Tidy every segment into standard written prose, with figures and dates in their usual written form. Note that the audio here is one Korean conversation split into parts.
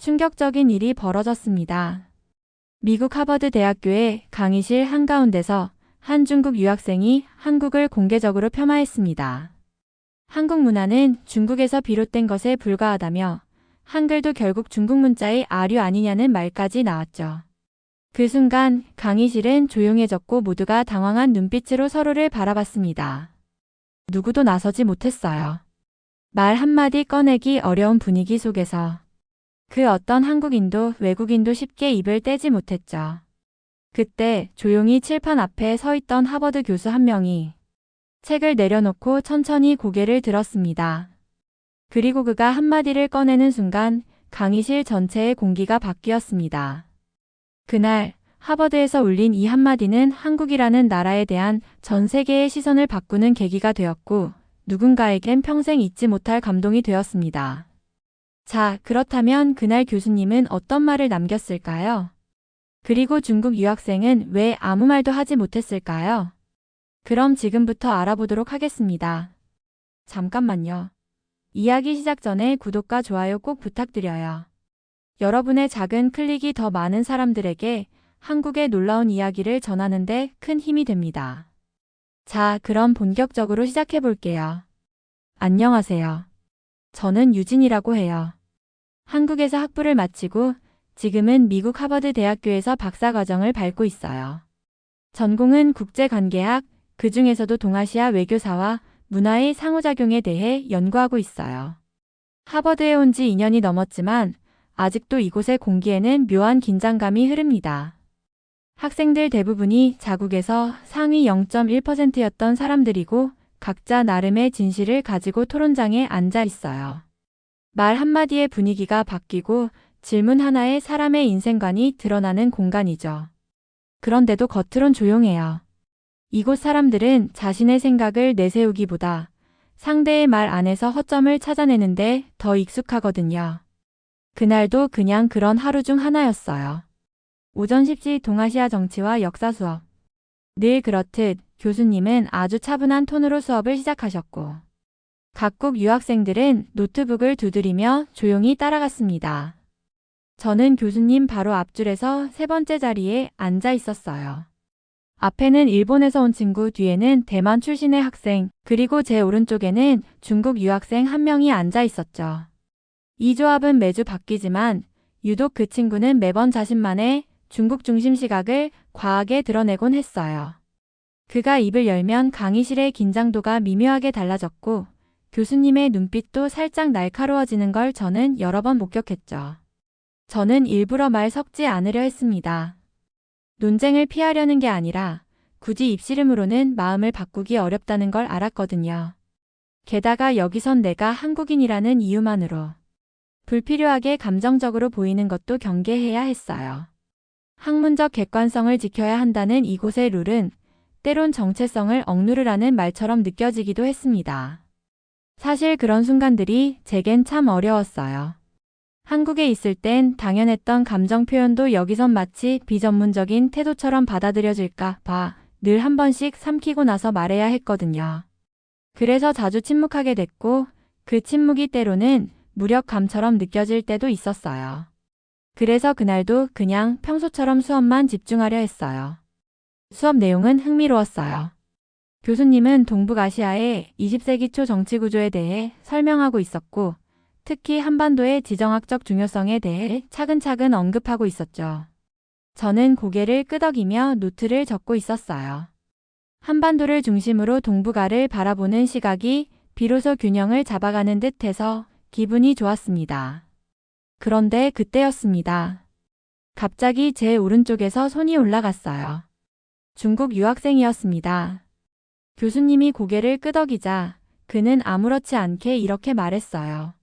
충격적인 일이 벌어졌습니다. 미국 하버드 대학교의 강의실 한가운데서 한 중국 유학생이 한국을 공개적으로 폄하했습니다. 한국 문화는 중국에서 비롯된 것에 불과하다며 한글도 결국 중국 문자의 아류 아니냐는 말까지 나왔죠. 그 순간 강의실은 조용해졌고 모두가 당황한 눈빛으로 서로를 바라봤습니다. 누구도 나서지 못했어요. 말 한마디 꺼내기 어려운 분위기 속에서 그 어떤 한국인도 외국인도 쉽게 입을 떼지 못했죠. 그때 조용히 칠판 앞에 서 있던 하버드 교수 한 명이 책을 내려놓고 천천히 고개를 들었습니다. 그리고 그가 한마디를 꺼내는 순간 강의실 전체의 공기가 바뀌었습니다. 그날 하버드에서 울린 이 한마디는 한국이라는 나라에 대한 전 세계의 시선을 바꾸는 계기가 되었고 누군가에겐 평생 잊지 못할 감동이 되었습니다. 자, 그렇다면 그날 교수님은 어떤 말을 남겼을까요? 그리고 중국 유학생은 왜 아무 말도 하지 못했을까요? 그럼 지금부터 알아보도록 하겠습니다. 잠깐만요. 이야기 시작 전에 구독과 좋아요 꼭 부탁드려요. 여러분의 작은 클릭이 더 많은 사람들에게 한국의 놀라운 이야기를 전하는데 큰 힘이 됩니다. 자, 그럼 본격적으로 시작해 볼게요. 안녕하세요. 저는 유진이라고 해요. 한국에서 학부를 마치고 지금은 미국 하버드 대학교에서 박사과정을 밟고 있어요. 전공은 국제관계학, 그 중에서도 동아시아 외교사와 문화의 상호작용에 대해 연구하고 있어요. 하버드에 온 지 2년이 넘었지만 아직도 이곳의 공기에는 묘한 긴장감이 흐릅니다. 학생들 대부분이 자국에서 상위 0.1%였던 사람들이고 각자 나름의 진실을 가지고 토론장에 앉아 있어요. 말 한마디에 분위기가 바뀌고 질문 하나에 사람의 인생관이 드러나는 공간이죠. 그런데도 겉으론 조용해요. 이곳 사람들은 자신의 생각을 내세우기보다 상대의 말 안에서 허점을 찾아내는데 더 익숙하거든요. 그날도 그냥 그런 하루 중 하나였어요. 오전 10시 동아시아 정치와 역사 수업. 늘 그렇듯 교수님은 아주 차분한 톤으로 수업을 시작하셨고 각국 유학생들은 노트북을 두드리며 조용히 따라갔습니다. 저는 교수님 바로 앞줄에서 세 번째 자리에 앉아 있었어요. 앞에는 일본에서 온 친구, 뒤에는 대만 출신의 학생, 그리고 제 오른쪽에는 중국 유학생 한 명이 앉아 있었죠. 이 조합은 매주 바뀌지만 유독 그 친구는 매번 자신만의 중국 중심 시각을 과하게 드러내곤 했어요. 그가 입을 열면 강의실의 긴장도가 미묘하게 달라졌고 교수님의 눈빛도 살짝 날카로워지는 걸 저는 여러 번 목격했죠. 저는 일부러 말 섞지 않으려 했습니다. 논쟁을 피하려는 게 아니라 굳이 입씨름으로는 마음을 바꾸기 어렵다는 걸 알았거든요. 게다가 여기선 내가 한국인이라는 이유만으로 불필요하게 감정적으로 보이는 것도 경계해야 했어요. 학문적 객관성을 지켜야 한다는 이곳의 룰은 때론 정체성을 억누르라는 말처럼 느껴지기도 했습니다. 사실 그런 순간들이 제겐 참 어려웠어요. 한국에 있을 땐 당연했던 감정 표현도 여기선 마치 비전문적인 태도처럼 받아들여질까 봐 늘 한 번씩 삼키고 나서 말해야 했거든요. 그래서 자주 침묵하게 됐고 그 침묵이 때로는 무력감처럼 느껴질 때도 있었어요. 그래서 그날도 그냥 평소처럼 수업만 집중하려 했어요. 수업 내용은 흥미로웠어요. 교수님은 동북아시아의 20세기 초 정치 구조에 대해 설명하고 있었고 특히 한반도의 지정학적 중요성에 대해 차근차근 언급하고 있었죠. 저는 고개를 끄덕이며 노트를 적고 있었어요. 한반도를 중심으로 동북아를 바라보는 시각이 비로소 균형을 잡아가는 듯해서 기분이 좋았습니다. 그런데 그때였습니다. 갑자기 제 오른쪽에서 손이 올라갔어요. 중국 유학생이었습니다. 교수님이 고개를 끄덕이자 그는 아무렇지 않게 이렇게 말했어요.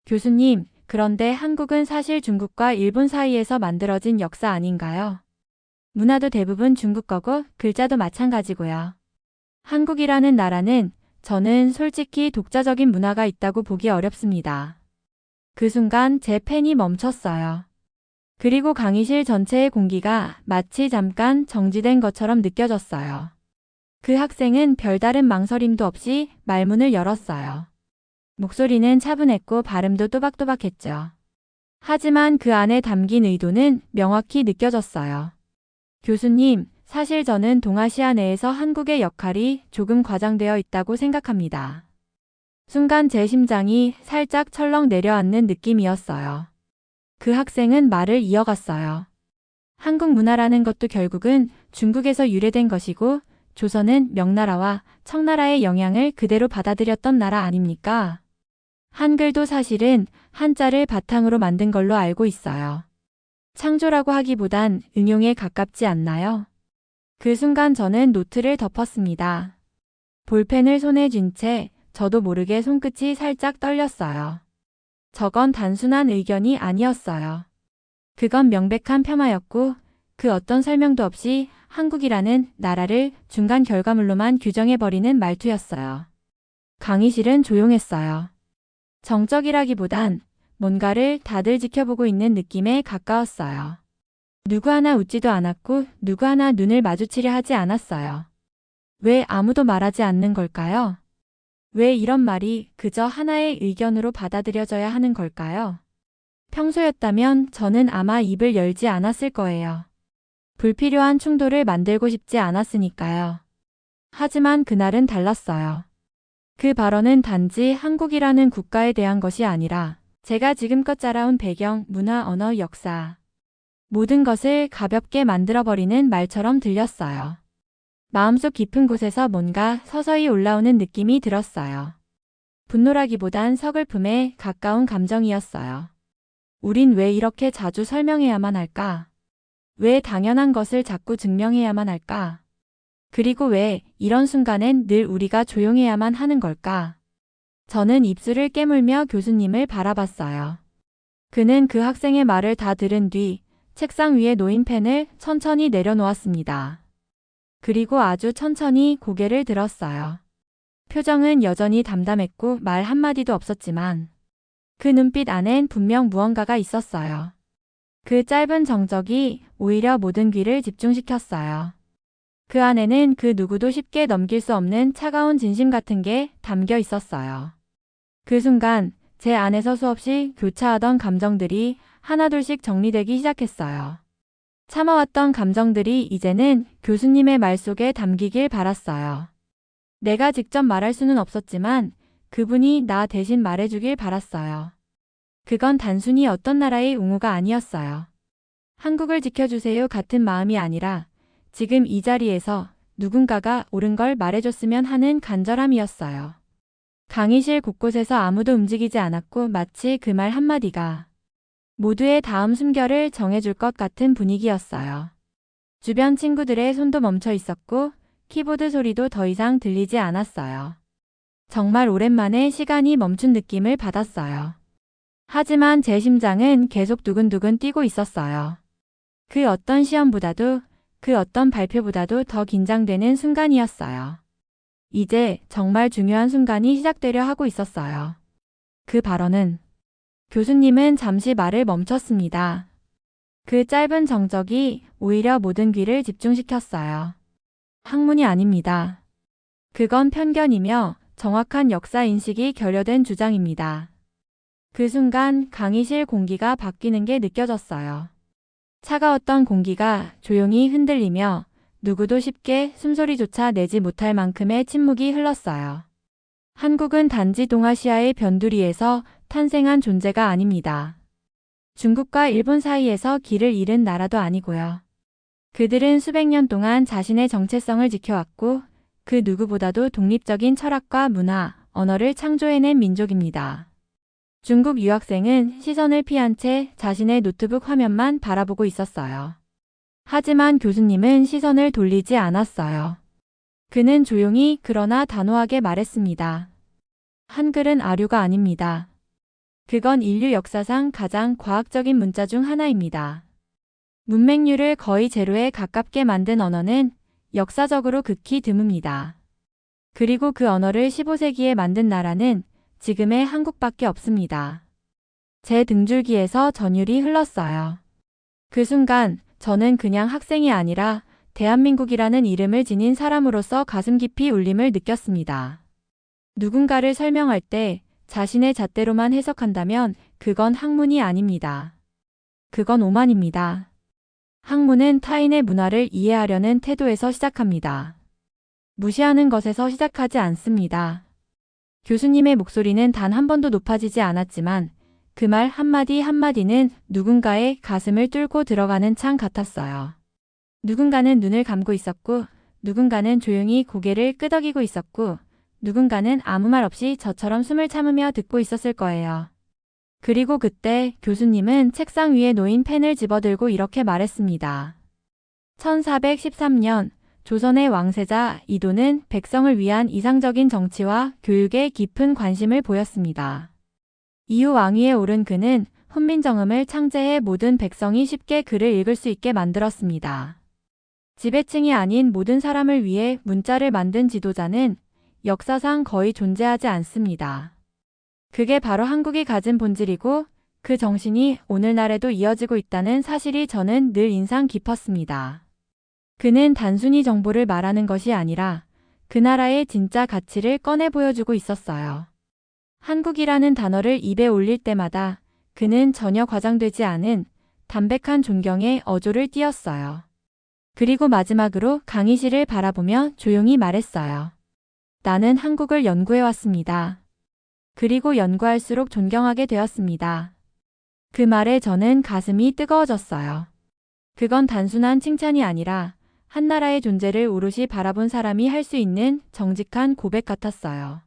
교수님, 그런데 한국은 사실 중국과 일본 사이에서 만들어진 역사 아닌가요? 문화도 대부분 중국 거고 글자도 마찬가지고요. 한국이라는 나라는 저는 솔직히 독자적인 문화가 있다고 보기 어렵습니다. 그 순간 제 펜이 멈췄어요. 그리고 강의실 전체의 공기가 마치 잠깐 정지된 것처럼 느껴졌어요. 그 학생은 별다른 망설임도 없이 말문을 열었어요. 목소리는 차분했고 발음도 또박또박했죠. 하지만 그 안에 담긴 의도는 명확히 느껴졌어요. 교수님, 사실 저는 동아시아 내에서 한국의 역할이 조금 과장되어 있다고 생각합니다. 순간 제 심장이 살짝 철렁 내려앉는 느낌이었어요. 그 학생은 말을 이어갔어요. 한국 문화라는 것도 결국은 중국에서 유래된 것이고 조선은 명나라와 청나라의 영향을 그대로 받아들였던 나라 아닙니까? 한글도 사실은 한자를 바탕으로 만든 걸로 알고 있어요. 창조라고 하기보단 응용에 가깝지 않나요? 그 순간 저는 노트를 덮었습니다. 볼펜을 손에 쥔 채 저도 모르게 손끝이 살짝 떨렸어요. 저건 단순한 의견이 아니었어요. 그건 명백한 폄하였고 그 어떤 설명도 없이 한국이라는 나라를 중간 결과물로만 규정해버리는 말투였어요. 강의실은 조용했어요. 정적이라기보단 뭔가를 다들 지켜보고 있는 느낌에 가까웠어요. 누구 하나 웃지도 않았고 누구 하나 눈을 마주치려 하지 않았어요. 왜 아무도 말하지 않는 걸까요? 왜 이런 말이 그저 하나의 의견으로 받아들여져야 하는 걸까요? 평소였다면 저는 아마 입을 열지 않았을 거예요. 불필요한 충돌을 만들고 싶지 않았으니까요. 하지만 그날은 달랐어요. 그 발언은 단지 한국이라는 국가에 대한 것이 아니라 제가 지금껏 자라온 배경, 문화, 언어, 역사 모든 것을 가볍게 만들어버리는 말처럼 들렸어요. 마음속 깊은 곳에서 뭔가 서서히 올라오는 느낌이 들었어요. 분노라기보단 서글픔에 가까운 감정이었어요. 우린 왜 이렇게 자주 설명해야만 할까? 왜 당연한 것을 자꾸 증명해야만 할까? 그리고 왜 이런 순간엔 늘 우리가 조용해야만 하는 걸까? 저는 입술을 깨물며 교수님을 바라봤어요. 그는 그 학생의 말을 다 들은 뒤 책상 위에 놓인 펜을 천천히 내려놓았습니다. 그리고 아주 천천히 고개를 들었어요. 표정은 여전히 담담했고 말 한마디도 없었지만 그 눈빛 안엔 분명 무언가가 있었어요. 그 짧은 정적이 오히려 모든 귀를 집중시켰어요. 그 안에는 그 누구도 쉽게 넘길 수 없는 차가운 진심 같은 게 담겨 있었어요. 그 순간 제 안에서 수없이 교차하던 감정들이 하나둘씩 정리되기 시작했어요. 참아왔던 감정들이 이제는 교수님의 말 속에 담기길 바랐어요. 내가 직접 말할 수는 없었지만 그분이 나 대신 말해주길 바랐어요. 그건 단순히 어떤 나라의 웅호가 아니었어요. 한국을 지켜주세요 같은 마음이 아니라 지금 이 자리에서 누군가가 옳은 걸 말해줬으면 하는 간절함이었어요. 강의실 곳곳에서 아무도 움직이지 않았고 마치 그 말 한마디가 모두의 다음 숨결을 정해줄 것 같은 분위기였어요. 주변 친구들의 손도 멈춰 있었고 키보드 소리도 더 이상 들리지 않았어요. 정말 오랜만에 시간이 멈춘 느낌을 받았어요. 하지만 제 심장은 계속 두근두근 뛰고 있었어요. 그 어떤 시험보다도 그 어떤 발표보다도 더 긴장되는 순간이었어요. 이제 정말 중요한 순간이 시작되려 하고 있었어요. 그 발언은 교수님은 잠시 말을 멈췄습니다. 그 짧은 정적이 오히려 모든 귀를 집중시켰어요. 학문이 아닙니다. 그건 편견이며 정확한 역사 인식이 결여된 주장입니다. 그 순간 강의실 공기가 바뀌는 게 느껴졌어요. 차가웠던 공기가 조용히 흔들리며 누구도 쉽게 숨소리조차 내지 못할 만큼의 침묵이 흘렀어요. 한국은 단지 동아시아의 변두리에서 탄생한 존재가 아닙니다. 중국과 일본 사이에서 길을 잃은 나라도 아니고요. 그들은 수백 년 동안 자신의 정체성을 지켜왔고 그 누구보다도 독립적인 철학과 문화, 언어를 창조해낸 민족입니다. 중국 유학생은 시선을 피한 채 자신의 노트북 화면만 바라보고 있었어요. 하지만 교수님은 시선을 돌리지 않았어요. 그는 조용히 그러나 단호하게 말했습니다. 한글은 아류가 아닙니다. 그건 인류 역사상 가장 과학적인 문자 중 하나입니다. 문맹률을 거의 제로에 가깝게 만든 언어는 역사적으로 극히 드뭅니다. 그리고 그 언어를 15세기에 만든 나라는 지금의 한국밖에 없습니다. 제 등줄기에서 전율이 흘렀어요. 그 순간 저는 그냥 학생이 아니라 대한민국이라는 이름을 지닌 사람으로서 가슴 깊이 울림을 느꼈습니다. 누군가를 설명할 때 자신의 잣대로만 해석한다면 그건 학문이 아닙니다. 그건 오만입니다. 학문은 타인의 문화를 이해하려는 태도에서 시작합니다. 무시하는 것에서 시작하지 않습니다. 교수님의 목소리는 단 한 번도 높아지지 않았지만 그 말 한마디 한마디는 누군가의 가슴을 뚫고 들어가는 창 같았어요. 누군가는 눈을 감고 있었고, 누군가는 조용히 고개를 끄덕이고 있었고, 누군가는 아무 말 없이 저처럼 숨을 참으며 듣고 있었을 거예요. 그리고 그때 교수님은 책상 위에 놓인 펜을 집어들고 이렇게 말했습니다. 1413년 조선의 왕세자 이도는 백성을 위한 이상적인 정치와 교육에 깊은 관심을 보였습니다. 이후 왕위에 오른 그는 훈민정음을 창제해 모든 백성이 쉽게 글을 읽을 수 있게 만들었습니다. 지배층이 아닌 모든 사람을 위해 문자를 만든 지도자는 역사상 거의 존재하지 않습니다. 그게 바로 한국이 가진 본질이고 그 정신이 오늘날에도 이어지고 있다는 사실이 저는 늘 인상 깊었습니다. 그는 단순히 정보를 말하는 것이 아니라 그 나라의 진짜 가치를 꺼내 보여주고 있었어요. 한국이라는 단어를 입에 올릴 때마다 그는 전혀 과장되지 않은 담백한 존경의 어조를 띄었어요. 그리고 마지막으로 강의실을 바라보며 조용히 말했어요. 나는 한국을 연구해왔습니다. 그리고 연구할수록 존경하게 되었습니다. 그 말에 저는 가슴이 뜨거워졌어요. 그건 단순한 칭찬이 아니라 한 나라의 존재를 오롯이 바라본 사람이 할 수 있는 정직한 고백 같았어요.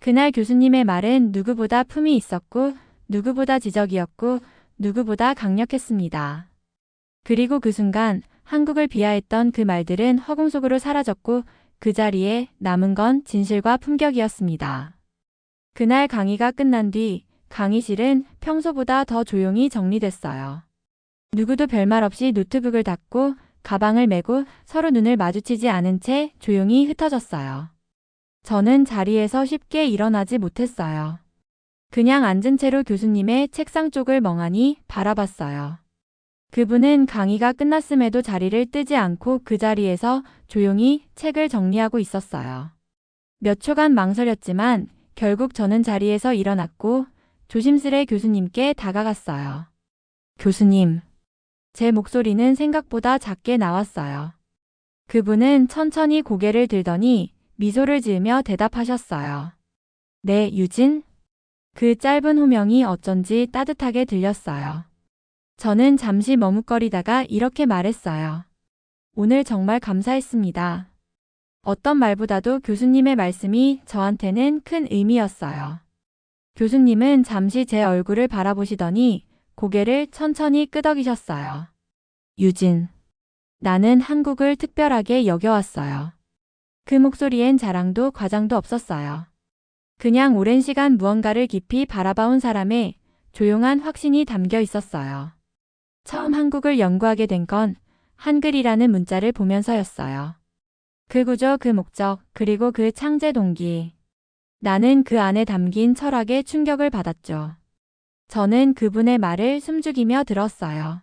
그날 교수님의 말은 누구보다 품이 있었고, 누구보다 지적이었고, 누구보다 강력했습니다. 그리고 그 순간 한국을 비하했던 그 말들은 허공 속으로 사라졌고 그 자리에 남은 건 진실과 품격이었습니다. 그날 강의가 끝난 뒤 강의실은 평소보다 더 조용히 정리됐어요. 누구도 별말 없이 노트북을 닫고 가방을 메고 서로 눈을 마주치지 않은 채 조용히 흩어졌어요. 저는 자리에서 쉽게 일어나지 못했어요. 그냥 앉은 채로 교수님의 책상 쪽을 멍하니 바라봤어요. 그분은 강의가 끝났음에도 자리를 뜨지 않고 그 자리에서 조용히 책을 정리하고 있었어요. 몇 초간 망설였지만 결국 저는 자리에서 일어났고 조심스레 교수님께 다가갔어요. 교수님. 제 목소리는 생각보다 작게 나왔어요. 그분은 천천히 고개를 들더니 미소를 지으며 대답하셨어요. 네, 유진? 그 짧은 호명이 어쩐지 따뜻하게 들렸어요. 저는 잠시 머뭇거리다가 이렇게 말했어요. 오늘 정말 감사했습니다. 어떤 말보다도 교수님의 말씀이 저한테는 큰 의미였어요. 교수님은 잠시 제 얼굴을 바라보시더니 고개를 천천히 끄덕이셨어요. 유진. 나는 한국을 특별하게 여겨왔어요. 그 목소리엔 자랑도 과장도 없었어요. 그냥 오랜 시간 무언가를 깊이 바라봐온 사람의 조용한 확신이 담겨 있었어요. 처음 한국을 연구하게 된 건 한글이라는 문자를 보면서였어요. 그 구조, 그 목적, 그리고 그 창제 동기. 나는 그 안에 담긴 철학에 충격을 받았죠. 저는 그분의 말을 숨죽이며 들었어요.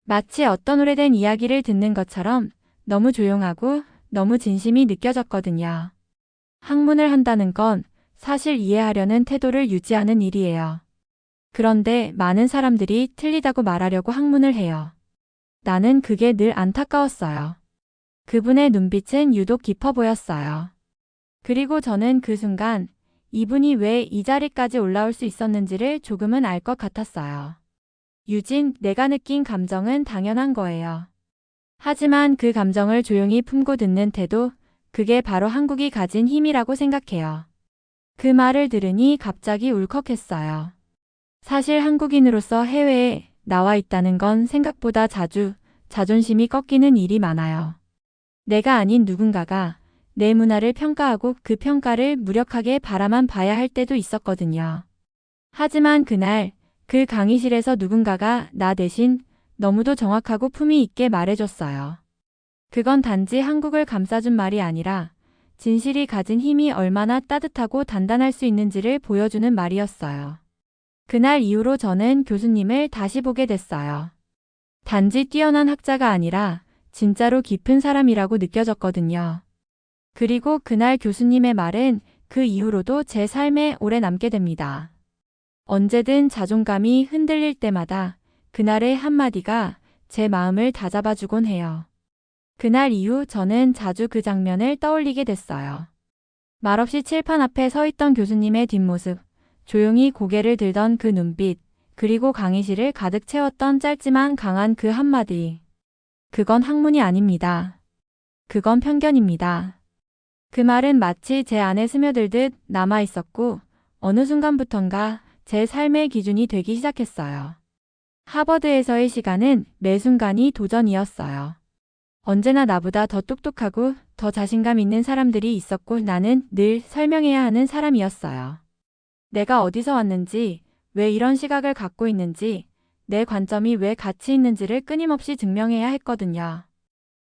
마치 어떤 오래된 이야기를 듣는 것처럼 너무 조용하고 너무 진심이 느껴졌거든요. 학문을 한다는 건 사실 이해하려는 태도를 유지하는 일이에요. 그런데 많은 사람들이 틀리다고 말하려고 학문을 해요. 나는 그게 늘 안타까웠어요. 그분의 눈빛은 유독 깊어 보였어요. 그리고 저는 그 순간 이분이 왜 이 자리까지 올라올 수 있었는지를 조금은 알 것 같았어요. 유진, 내가 느낀 감정은 당연한 거예요. 하지만 그 감정을 조용히 품고 듣는 태도, 그게 바로 한국이 가진 힘이라고 생각해요. 그 말을 들으니 갑자기 울컥했어요. 사실 한국인으로서 해외에 나와 있다는 건 생각보다 자주 자존심이 꺾이는 일이 많아요. 내가 아닌 누군가가 내 문화를 평가하고 그 평가를 무력하게 바라만 봐야 할 때도 있었거든요. 하지만 그날 그 강의실에서 누군가가 나 대신 너무도 정확하고 품위 있게 말해줬어요. 그건 단지 한국을 감싸준 말이 아니라 진실이 가진 힘이 얼마나 따뜻하고 단단할 수 있는지를 보여주는 말이었어요. 그날 이후로 저는 교수님을 다시 보게 됐어요. 단지 뛰어난 학자가 아니라 진짜로 깊은 사람이라고 느껴졌거든요. 그리고 그날 교수님의 말은 그 이후로도 제 삶에 오래 남게 됩니다. 언제든 자존감이 흔들릴 때마다 그날의 한마디가 제 마음을 다잡아주곤 해요. 그날 이후 저는 자주 그 장면을 떠올리게 됐어요. 말없이 칠판 앞에 서 있던 교수님의 뒷모습, 조용히 고개를 들던 그 눈빛, 그리고 강의실을 가득 채웠던 짧지만 강한 그 한마디. 그건 학문이 아닙니다. 그건 편견입니다. 그 말은 마치 제 안에 스며들듯 남아있었고 어느 순간부턴가 제 삶의 기준이 되기 시작했어요. 하버드에서의 시간은 매 순간이 도전이었어요. 언제나 나보다 더 똑똑하고 더 자신감 있는 사람들이 있었고 나는 늘 설명해야 하는 사람이었어요. 내가 어디서 왔는지, 왜 이런 시각을 갖고 있는지, 내 관점이 왜 가치 있는지를 끊임없이 증명해야 했거든요.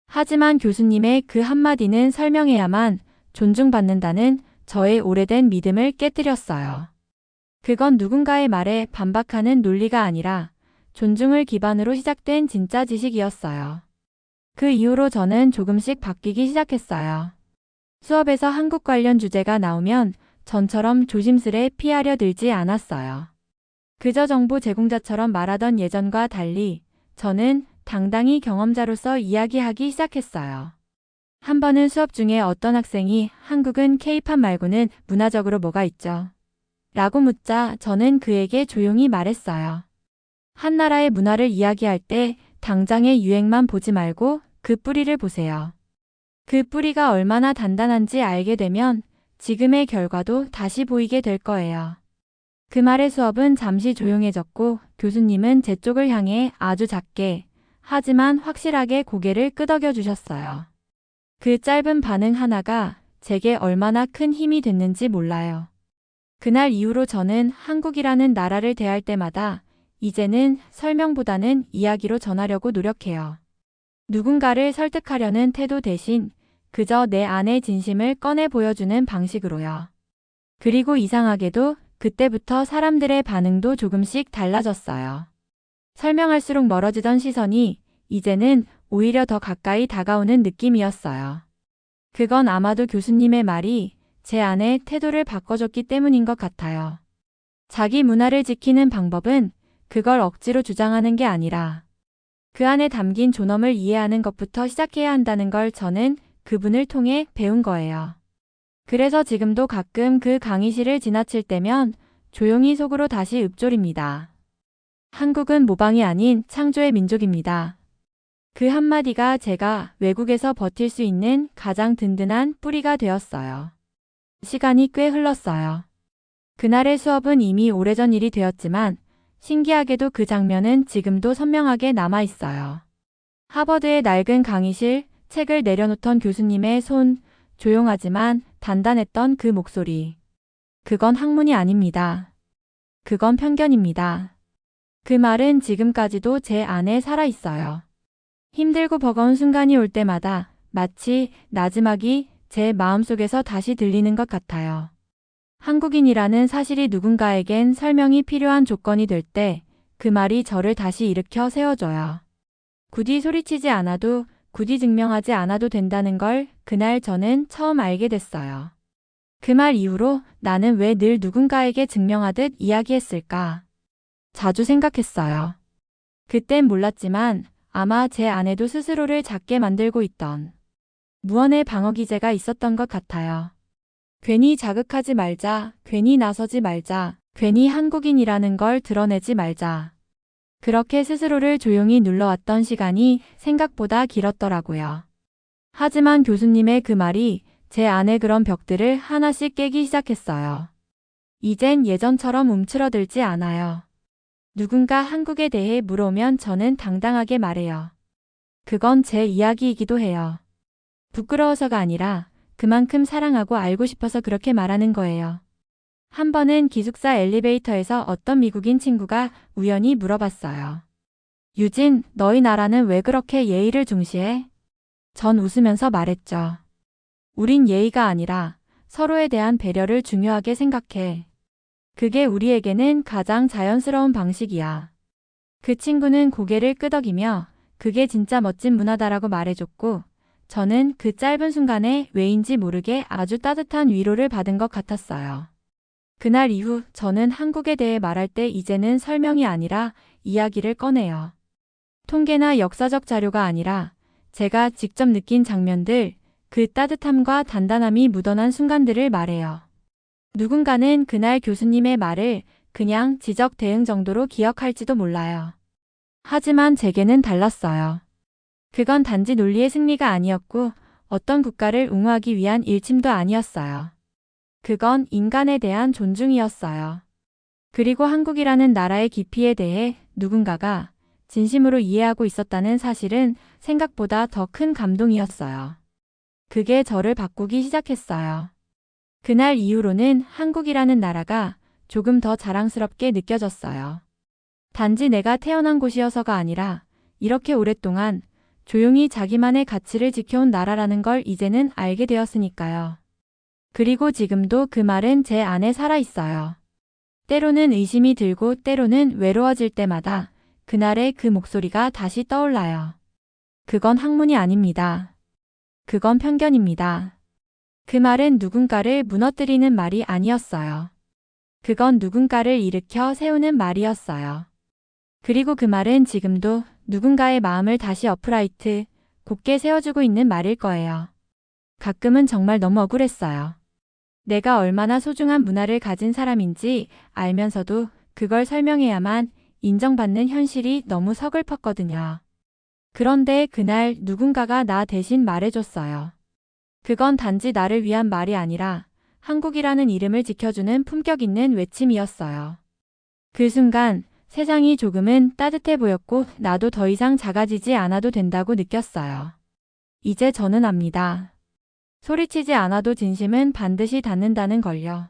하지만 교수님의 그 한마디는 설명해야만 존중받는다는 저의 오래된 믿음을 깨뜨렸어요. 그건 누군가의 말에 반박하는 논리가 아니라 존중을 기반으로 시작된 진짜 지식이었어요. 그 이후로 저는 조금씩 바뀌기 시작했어요. 수업에서 한국 관련 주제가 나오면 전처럼 조심스레 피하려 들지 않았어요. 그저 정보 제공자처럼 말하던 예전과 달리 저는 당당히 경험자로서 이야기하기 시작했어요. 한 번은 수업 중에 어떤 학생이 한국은 K-팝 말고는 문화적으로 뭐가 있죠? 라고 묻자 저는 그에게 조용히 말했어요. 한 나라의 문화를 이야기할 때 당장의 유행만 보지 말고 그 뿌리를 보세요. 그 뿌리가 얼마나 단단한지 알게 되면 지금의 결과도 다시 보이게 될 거예요. 그 말에 수업은 잠시 조용해졌고 교수님은 제 쪽을 향해 아주 작게 하지만 확실하게 고개를 끄덕여 주셨어요. 그 짧은 반응 하나가 제게 얼마나 큰 힘이 됐는지 몰라요. 그날 이후로 저는 한국이라는 나라를 대할 때마다 이제는 설명보다는 이야기로 전하려고 노력해요. 누군가를 설득하려는 태도 대신 그저 내 안의 진심을 꺼내 보여주는 방식으로요. 그리고 이상하게도 그때부터 사람들의 반응도 조금씩 달라졌어요. 설명할수록 멀어지던 시선이 이제는 오히려 더 가까이 다가오는 느낌이었어요. 그건 아마도 교수님의 말이 제 안의 태도를 바꿔줬기 때문인 것 같아요. 자기 문화를 지키는 방법은 그걸 억지로 주장하는 게 아니라 그 안에 담긴 존엄을 이해하는 것부터 시작해야 한다는 걸 저는 그분을 통해 배운 거예요. 그래서 지금도 가끔 그 강의실을 지나칠 때면 조용히 속으로 다시 읊조립니다. 한국은 모방이 아닌 창조의 민족입니다. 그 한마디가 제가 외국에서 버틸 수 있는 가장 든든한 뿌리가 되었어요. 시간이 꽤 흘렀어요. 그날의 수업은 이미 오래전 일이 되었지만 신기하게도 그 장면은 지금도 선명하게 남아있어요. 하버드의 낡은 강의실, 책을 내려놓던 교수님의 손, 조용하지만 단단했던 그 목소리. 그건 학문이 아닙니다. 그건 편견입니다. 그 말은 지금까지도 제 안에 살아있어요. 힘들고 버거운 순간이 올 때마다 마치 나지막이 제 마음속에서 다시 들리는 것 같아요. 한국인이라는 사실이 누군가에겐 설명이 필요한 조건이 될 때 그 말이 저를 다시 일으켜 세워줘요. 굳이 소리치지 않아도 굳이 증명하지 않아도 된다는 걸 그날 저는 처음 알게 됐어요. 그 말 이후로 나는 왜 늘 누군가에게 증명하듯 이야기했을까? 자주 생각했어요. 그땐 몰랐지만 아마 제 안에도 스스로를 작게 만들고 있던 무언의 방어 기제가 있었던 것 같아요. 괜히 자극하지 말자, 괜히 나서지 말자, 괜히 한국인이라는 걸 드러내지 말자. 그렇게 스스로를 조용히 눌러왔던 시간이 생각보다 길었더라고요. 하지만 교수님의 그 말이 제 안에 그런 벽들을 하나씩 깨기 시작했어요. 이젠 예전처럼 움츠러들지 않아요. 누군가 한국에 대해 물어오면 저는 당당하게 말해요. 그건 제 이야기이기도 해요. 부끄러워서가 아니라 그만큼 사랑하고 알고 싶어서 그렇게 말하는 거예요. 한 번은 기숙사 엘리베이터에서 어떤 미국인 친구가 우연히 물어봤어요. 유진, 너희 나라는 왜 그렇게 예의를 중시해? 전 웃으면서 말했죠. 우린 예의가 아니라 서로에 대한 배려를 중요하게 생각해. 그게 우리에게는 가장 자연스러운 방식이야. 그 친구는 고개를 끄덕이며 그게 진짜 멋진 문화다라고 말해줬고 저는 그 짧은 순간에 왜인지 모르게 아주 따뜻한 위로를 받은 것 같았어요. 그날 이후 저는 한국에 대해 말할 때 이제는 설명이 아니라 이야기를 꺼내요. 통계나 역사적 자료가 아니라 제가 직접 느낀 장면들, 그 따뜻함과 단단함이 묻어난 순간들을 말해요. 누군가는 그날 교수님의 말을 그냥 지적 대응 정도로 기억할지도 몰라요. 하지만 제게는 달랐어요. 그건 단지 논리의 승리가 아니었고 어떤 국가를 옹호하기 위한 일침도 아니었어요. 그건 인간에 대한 존중이었어요. 그리고 한국이라는 나라의 깊이에 대해 누군가가 진심으로 이해하고 있었다는 사실은 생각보다 더 큰 감동이었어요. 그게 저를 바꾸기 시작했어요. 그날 이후로는 한국이라는 나라가 조금 더 자랑스럽게 느껴졌어요. 단지 내가 태어난 곳이어서가 아니라 이렇게 오랫동안 조용히 자기만의 가치를 지켜온 나라라는 걸 이제는 알게 되었으니까요. 그리고 지금도 그 말은 제 안에 살아있어요. 때로는 의심이 들고 때로는 외로워질 때마다 그날의 그 목소리가 다시 떠올라요. 그건 학문이 아닙니다. 그건 편견입니다. 그 말은 누군가를 무너뜨리는 말이 아니었어요. 그건 누군가를 일으켜 세우는 말이었어요. 그리고 그 말은 지금도 누군가의 마음을 다시 어프라이트, 곧게 세워주고 있는 말일 거예요. 가끔은 정말 너무 억울했어요. 내가 얼마나 소중한 문화를 가진 사람인지 알면서도 그걸 설명해야만 인정받는 현실이 너무 서글펐거든요. 그런데 그날 누군가가 나 대신 말해줬어요. 그건 단지 나를 위한 말이 아니라 한국이라는 이름을 지켜주는 품격 있는 외침이었어요. 그 순간 세상이 조금은 따뜻해 보였고 나도 더 이상 작아지지 않아도 된다고 느꼈어요. 이제 저는 압니다. 소리치지 않아도 진심은 반드시 닿는다는 걸요.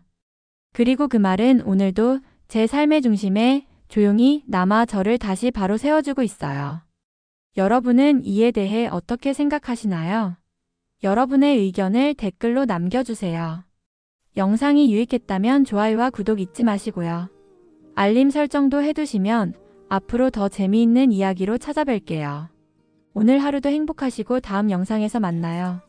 그리고 그 말은 오늘도 제 삶의 중심에 조용히 남아 저를 다시 바로 세워주고 있어요. 여러분은 이에 대해 어떻게 생각하시나요? 여러분의 의견을 댓글로 남겨주세요. 영상이 유익했다면 좋아요와 구독 잊지 마시고요. 알림 설정도 해두시면 앞으로 더 재미있는 이야기로 찾아뵐게요. 오늘 하루도 행복하시고 다음 영상에서 만나요.